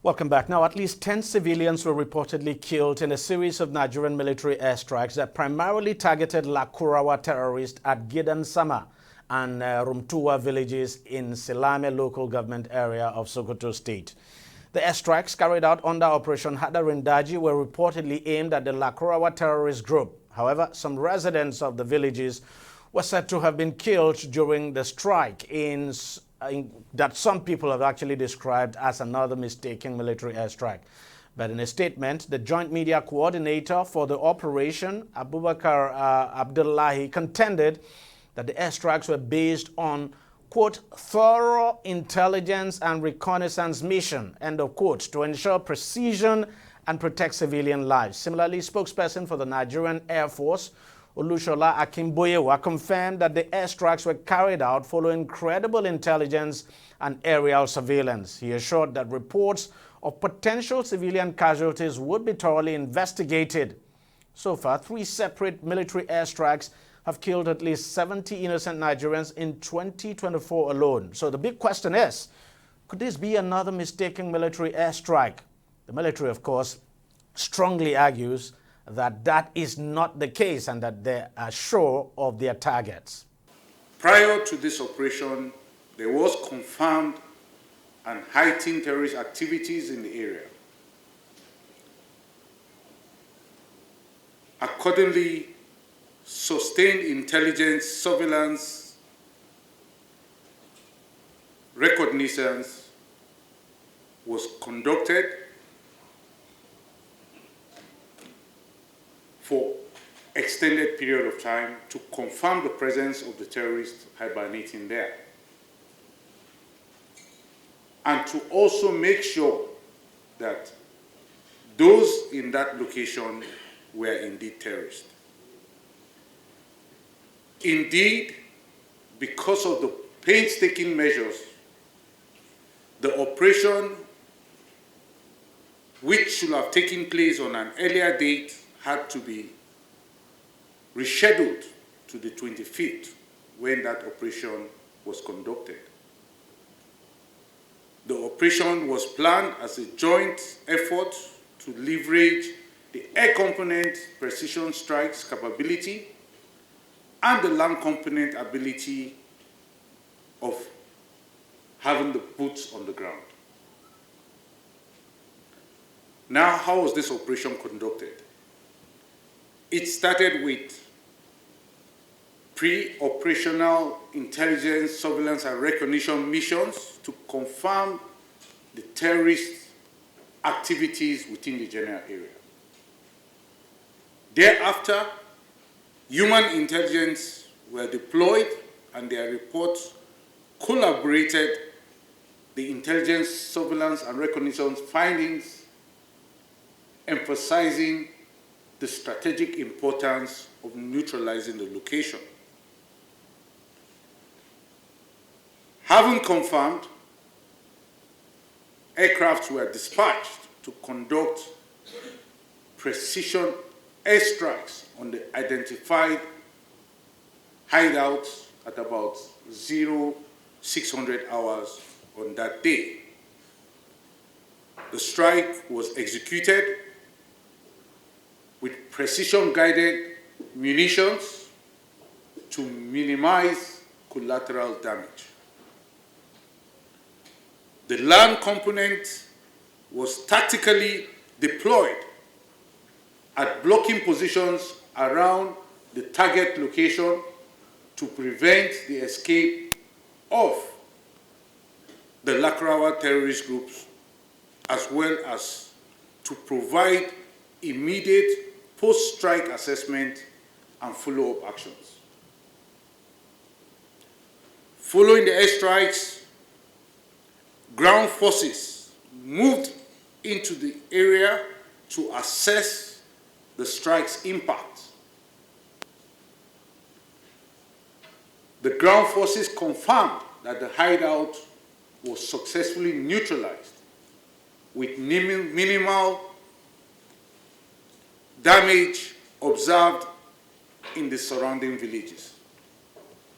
Welcome back. Now, at least 10 civilians were reportedly killed in a series of Nigerian military airstrikes that primarily targeted Lakurawa terrorists at Gidansama and Rumtuwa villages in Silame local government area of Sokoto State. The airstrikes carried out under Operation Hadarindaji were reportedly aimed at the Lakurawa terrorist group. However, some residents of the villages were said to have been killed during the strike that some people have actually described as another mistaken military airstrike. But in a statement, the joint media coordinator for the operation, Abubakar Abdullahi, contended that the airstrikes were based on, quote, thorough intelligence and reconnaissance mission, end of quote, to ensure precision and protect civilian lives. Similarly, spokesperson for the Nigerian Air Force, Olushola Akimboyewa, confirmed that the airstrikes were carried out following credible intelligence and aerial surveillance. He assured that reports of potential civilian casualties would be thoroughly investigated. So far, 3 separate military airstrikes have killed at least 70 innocent Nigerians in 2024 alone. So the big question is, could this be another mistaken military airstrike? The military, of course, strongly argues that that is not the case and that they are sure of their targets. Prior to this operation, there was confirmed and heightened terrorist activities in the area. Accordingly, sustained intelligence, surveillance, reconnaissance was conducted for extended period of time to confirm the presence of the terrorists hibernating there. And to also make sure that those in that location were indeed terrorists. Indeed, because of the painstaking measures, the operation, which should have taken place on an earlier date, had to be rescheduled to the 25th when that operation was conducted. The operation was planned as a joint effort to leverage the air component precision strikes capability and the land component ability of having the boots on the ground. Now, how was this operation conducted? It started with pre-operational intelligence, surveillance, and recognition missions to confirm the terrorist activities within the general area. Thereafter, human intelligence were deployed and their reports collaborated the intelligence, surveillance, and reconnaissance findings, emphasizing the strategic importance of neutralizing the location. Having confirmed, aircrafts were dispatched to conduct precision airstrikes on the identified hideouts at about 0600 hours on that day. The strike was executed with precision-guided munitions to minimize collateral damage. The land component was tactically deployed at blocking positions around the target location to prevent the escape of the Lakurawa terrorist groups, as well as to provide immediate post-strike assessment and follow-up actions. Following the airstrikes, ground forces moved into the area to assess the strike's impact. The ground forces confirmed that the hideout was successfully neutralized with minimal damage observed in the surrounding villages.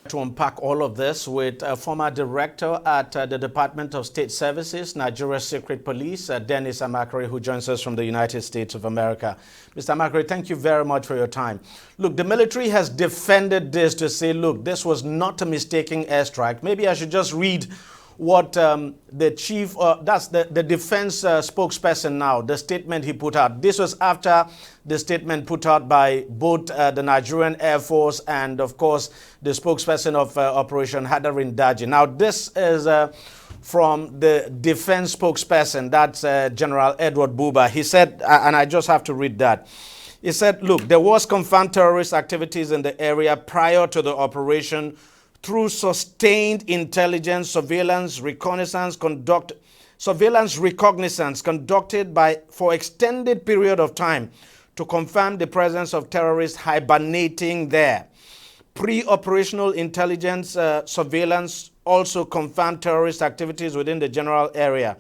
To unpack all of this with a former director at the Department of State Services, Nigeria's Secret Police, Dennis Amaker, who joins us from the United States of America. Mr. Amaker, thank you very much for your time. Look, the military has defended this to say, look, this was not a mistaken airstrike. Maybe I should just read what the chief, that's the defense spokesperson now, the statement he put out. This was after the statement put out by both the Nigerian Air Force and, of course, the spokesperson of Operation Hadarin Daji. Now, this is from the defense spokesperson, that's General Edward Buba. He said, and I just have to read that. He said, look, there was confirmed terrorist activities in the area prior to the operation through sustained intelligence, surveillance, reconnaissance, reconnaissance conducted for extended period of time to confirm the presence of terrorists hibernating there. Pre-operational intelligence surveillance also confirmed terrorist activities within the general area.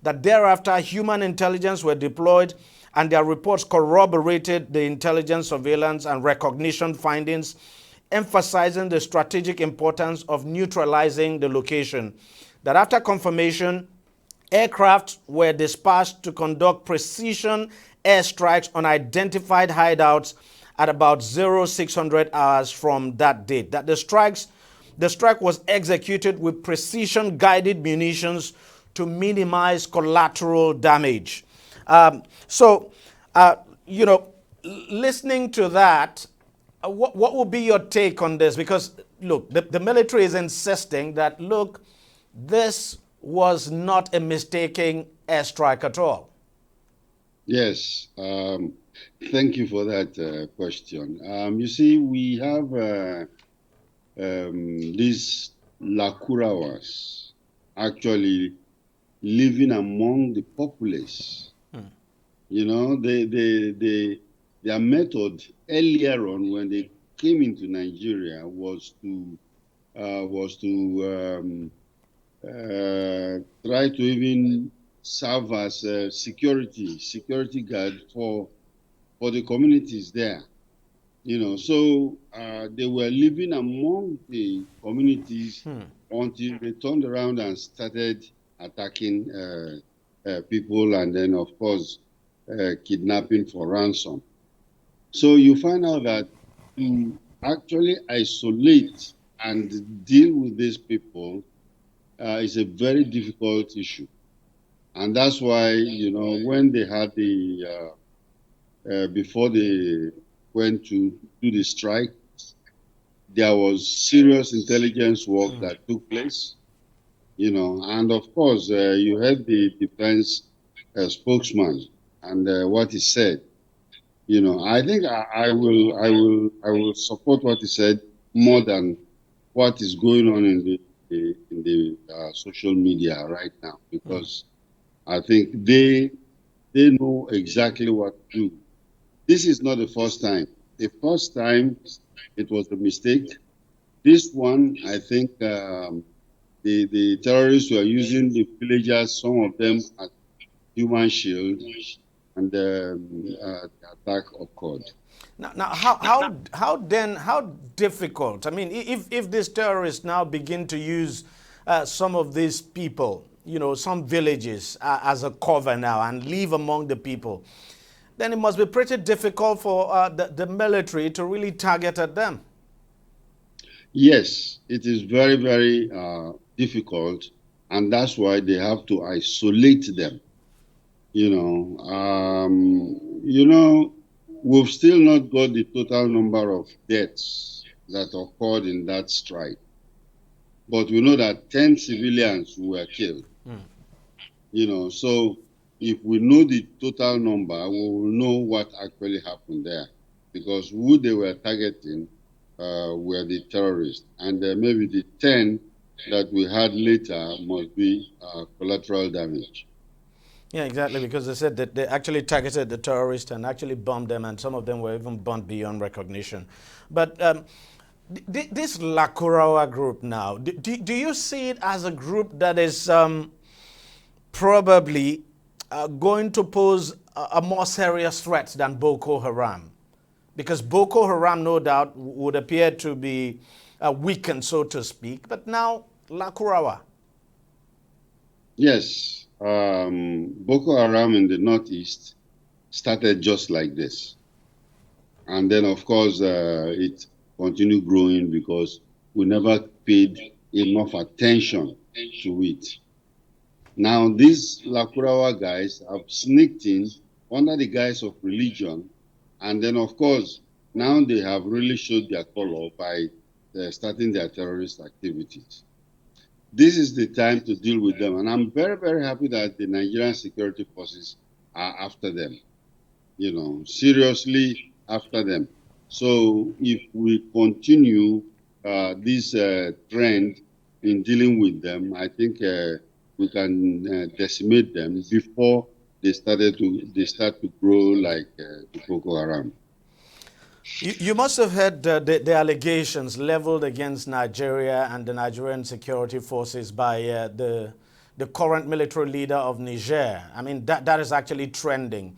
That thereafter, human intelligence were deployed and their reports corroborated the intelligence, surveillance, and recognition findings, emphasizing the strategic importance of neutralizing the location. That after confirmation, aircraft were dispatched to conduct precision airstrikes on identified hideouts at about 0600 hours from that date. That the strike was executed with precision guided munitions to minimize collateral damage. Listening to that, what will be your take on this? Because, look, the military is insisting that, look, this was not a mistaken airstrike at all. Yes. Thank you for that question. You see, we have these Lakurawas actually living among the populace. You know, their method earlier on when they came into Nigeria was to try to even serve as a security guard for the communities there. You know, so they were living among the communities until they turned around and started attacking people, and then of course kidnapping for ransom. So you find out that to actually isolate and deal with these people is a very difficult issue. And that's why, you know, when they had the, before they went to do the strike, there was serious intelligence work that took place, you know, and of course, you heard the defense spokesman and what he said. You know, I think I will support what he said more than what is going on in the social media right now, because I think they know exactly what to do. This is not the first time. The first time it was a mistake. This one, I think the terrorists were using the villagers, some of them as human shield, and the attack occurred. Now, how difficult? I mean, if these terrorists now begin to use some of these people, you know, some villages as a cover now and live among the people, then it must be pretty difficult for the military to really target at them. Yes, it is very, very difficult, and that's why they have to isolate them. You know, we've still not got the total number of deaths that occurred in that strike. But we know that 10 civilians were killed. You know, so if we know the total number, we will know what actually happened there. Because who they were targeting were the terrorists. And maybe the 10 that we had later must be collateral damage. Yeah, exactly, because they said that they actually targeted the terrorists and actually bombed them, and some of them were even bombed beyond recognition. But this Lakurawa group now, do you see it as a group that is probably going to pose a more serious threat than Boko Haram? Because Boko Haram, no doubt, would appear to be weakened, so to speak. But now, Lakurawa. Yes, Boko Haram in the northeast started just like this. And then, of course, it continued growing because we never paid enough attention to it. Now, these Lakurawa guys have sneaked in under the guise of religion. And then, of course, now they have really showed their color by starting their terrorist activities. This is the time to deal with them. And I'm very, very happy that the Nigerian security forces are after them, seriously after them. So if we continue this trend in dealing with them, I think we can decimate them before they start to grow like the Boko Haram. You must have heard the allegations leveled against Nigeria and the Nigerian security forces by the current military leader of Niger. I mean, that is actually trending.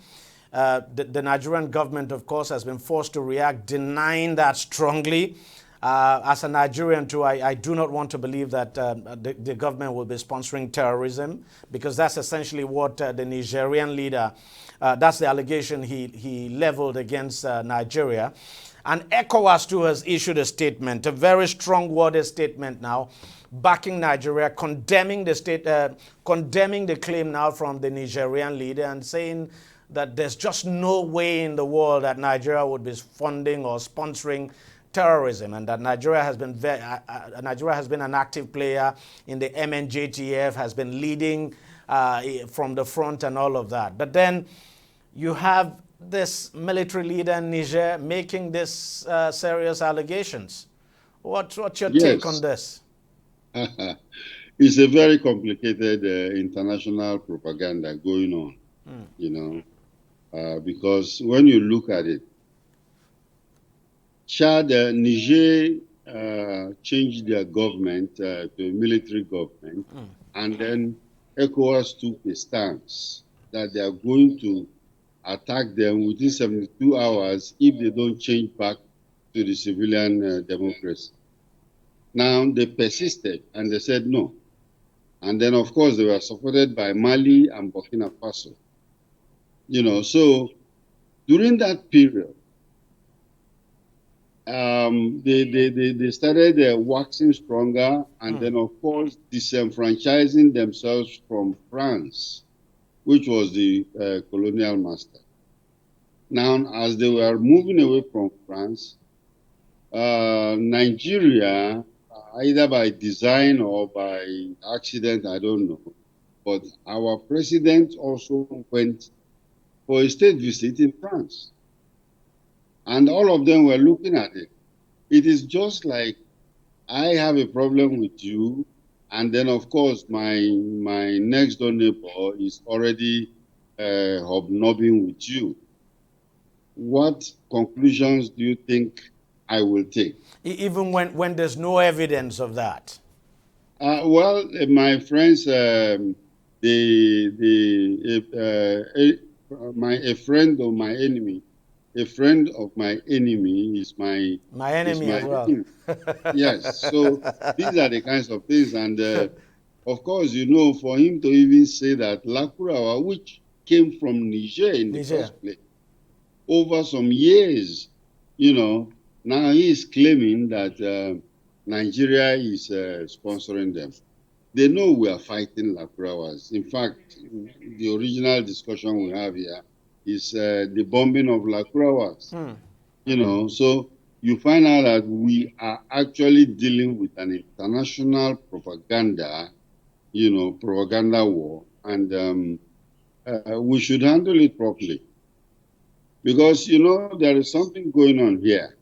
The Nigerian government, of course, has been forced to react, denying that strongly. As a Nigerian, too, I do not want to believe that the government will be sponsoring terrorism, because that's essentially what the Nigerian leader, that's the allegation he leveled against Nigeria. And ECOWAS, too, has issued a statement, a very strong worded statement now, backing Nigeria, condemning the claim now from the Nigerian leader and saying that there's just no way in the world that Nigeria would be funding or sponsoring terrorism, and that Nigeria has been an active player in the MNJTF, has been leading from the front and all of that. But then you have this military leader in Niger making this serious allegations. What's your take on this? It's a very complicated international propaganda going on, because when you look at it, Chad, Niger changed their government to a military government, and then ECOWAS took a stance that they are going to attack them within 72 hours if they don't change back to the civilian democracy. Now, they persisted and they said no. And then, of course, they were supported by Mali and Burkina Faso. So during that period, they started waxing stronger, and then, of course, disenfranchising themselves from France, which was the colonial master. Now, as they were moving away from France, Nigeria, either by design or by accident, I don't know, but our president also went for a state visit in France. And all of them were looking at it. It is just like, I have a problem with you, and then, of course, my next door neighbor is already hobnobbing with you. What conclusions do you think I will take? Even when there's no evidence of that? Well, my friends, a friend of my enemy. A friend of my enemy is my enemy as well. Enemy. Yes, so these are the kinds of things. And of course, for him to even say that Lakurawa, which came from Niger in the first place, over some years, now he is claiming that Nigeria is sponsoring them. They know we are fighting Lakurawas. In fact, the original discussion we have here is the bombing of Lakurawas. So you find out that we are actually dealing with an international propaganda, propaganda war, and we should handle it properly. Because, there is something going on here.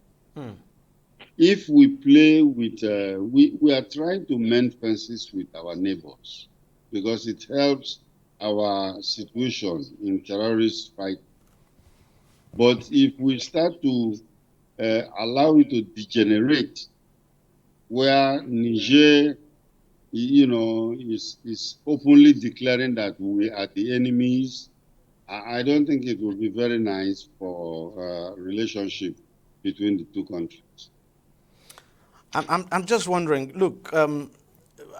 If we play with, we are trying to mend fences with our neighbors, because it helps our situation in terrorist fight. But if we start to allow it to degenerate, where Niger, is openly declaring that we are the enemies, I don't think it will be very nice for relationship between the two countries. I'm just wondering, look,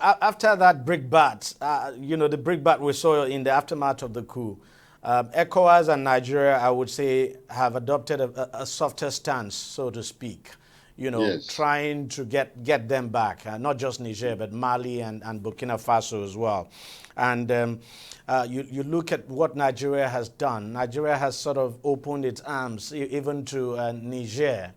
after that brickbat, the brickbat we saw in the aftermath of the coup, ECOWAS and Nigeria, I would say, have adopted a softer stance, so to speak, Yes. trying to get them back, not just Niger, but Mali and Burkina Faso as well. And you look at what Nigeria has done. Nigeria has sort of opened its arms even to Niger.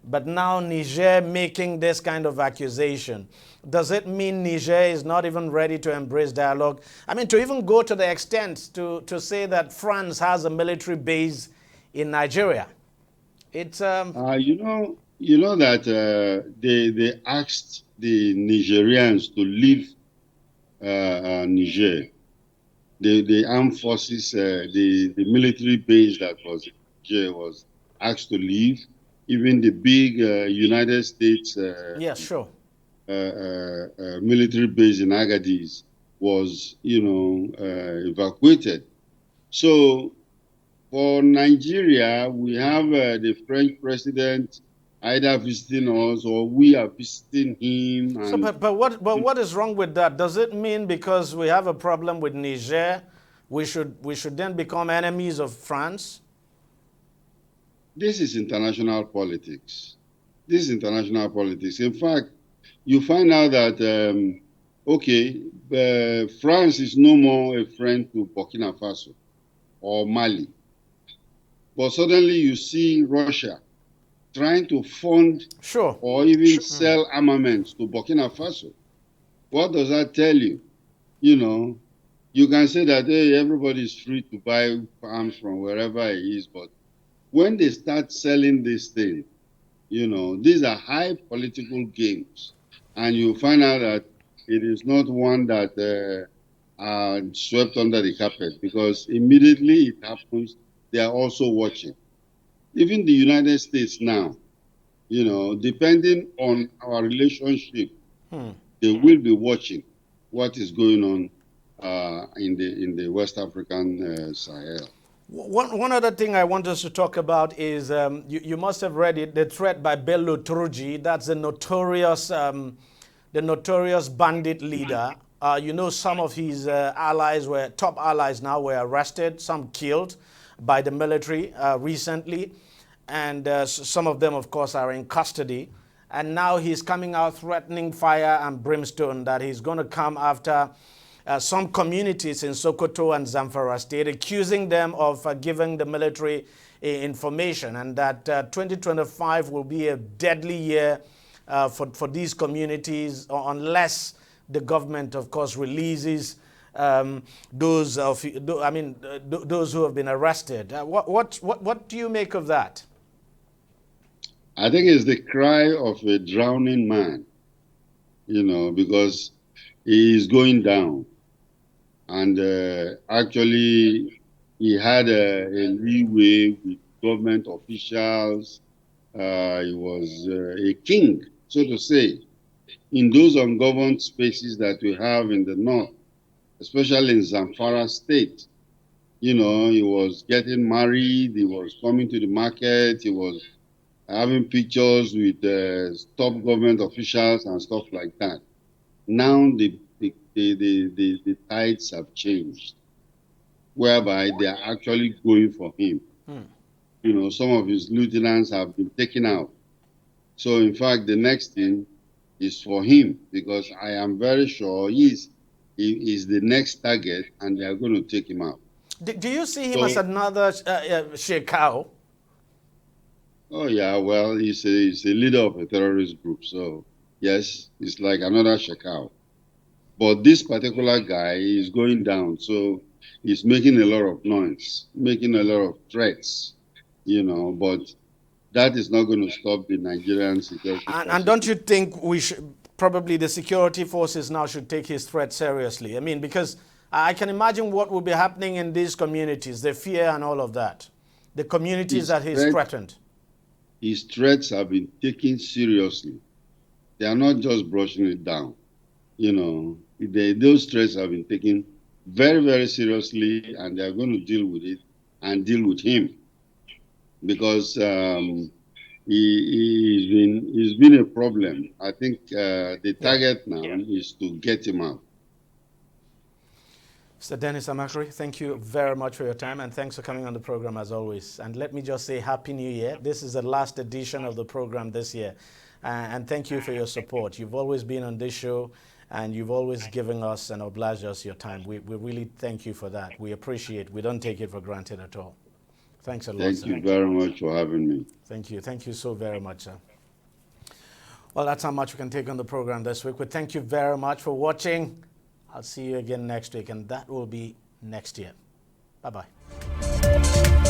But now Niger making this kind of accusation, does it mean Niger is not even ready to embrace dialogue? I mean, to even go to the extent to say that France has a military base in Nigeria. It's you know that they asked the Nigerians to leave Niger. The armed forces, the military base that was in Niger was asked to leave. Even the big United States yeah, sure. Military base in Agadez was, evacuated. So for Nigeria, we have the French president either visiting us or we are visiting him. And So, but what is wrong with that? Does it mean because we have a problem with Niger, we should then become enemies of France? this is international politics. This is international politics. In fact, you find out that, France is no more a friend to Burkina Faso or Mali. But suddenly you see Russia trying to fund Sure. or even sell armaments to Burkina Faso. What does that tell you? You can say that, hey, everybody is free to buy arms from wherever it is, but when they start selling this thing, these are high political games, and you find out that it is not one that are swept under the carpet, because immediately it happens, they are also watching. Even the United States now, depending on our relationship, they will be watching what is going on in the West African Sahel. One other thing I want us to talk about is you must have read it, the threat by Bello Turji. That's the notorious bandit leader. Some of his top allies now were arrested, some killed by the military recently, and some of them, of course, are in custody. And now he's coming out threatening fire and brimstone, that he's going to come after some communities in Sokoto and Zamfara state, accusing them of giving the military information, and that 2025 will be a deadly year for these communities unless the government, of course, releases those who have been arrested. What do you make of that? I think it's the cry of a drowning man, because he is going down. And actually, he had a leeway with government officials. He was a king, so to say, in those ungoverned spaces that we have in the north, especially in Zamfara state. He was getting married, he was coming to the market, he was having pictures with top government officials and stuff like that. Now the tides have changed, whereby they are actually going for him. Some of his lieutenants have been taken out. So in fact, the next thing is for him, because I am very sure he is the next target, and they are going to take him out. Do you see him as another Shekau? Oh yeah, well, he's a leader of a terrorist group, so yes, it's like another Shekau. But this particular guy is going down, so he's making a lot of noise, making a lot of threats, but that is not going to stop the Nigerian security forces. And don't you think probably the security forces now should take his threat seriously? I mean, because I can imagine what will be happening in these communities, the fear and all of that, the communities that he's threatened. His threats have been taken seriously. They are not just brushing it down. Those threats have been taken very, very seriously, and they are going to deal with it and deal with him. Because he's been a problem. I think the target now is to get him out. Mr. Dennis Amaker, thank you very much for your time, and thanks for coming on the program as always. And let me just say Happy New Year. This is the last edition of the program this year. And thank you for your support. You've always been on this show, and you've always given us and obliged us your time. We really thank you for that. We appreciate it. We don't take it for granted at all. Thanks a lot, Thank you very much for having me. Thank you. Thank you so very much, sir. Well, that's how much we can take on the program this week. We thank you very much for watching. I'll see you again next week, and that will be next year. Bye-bye.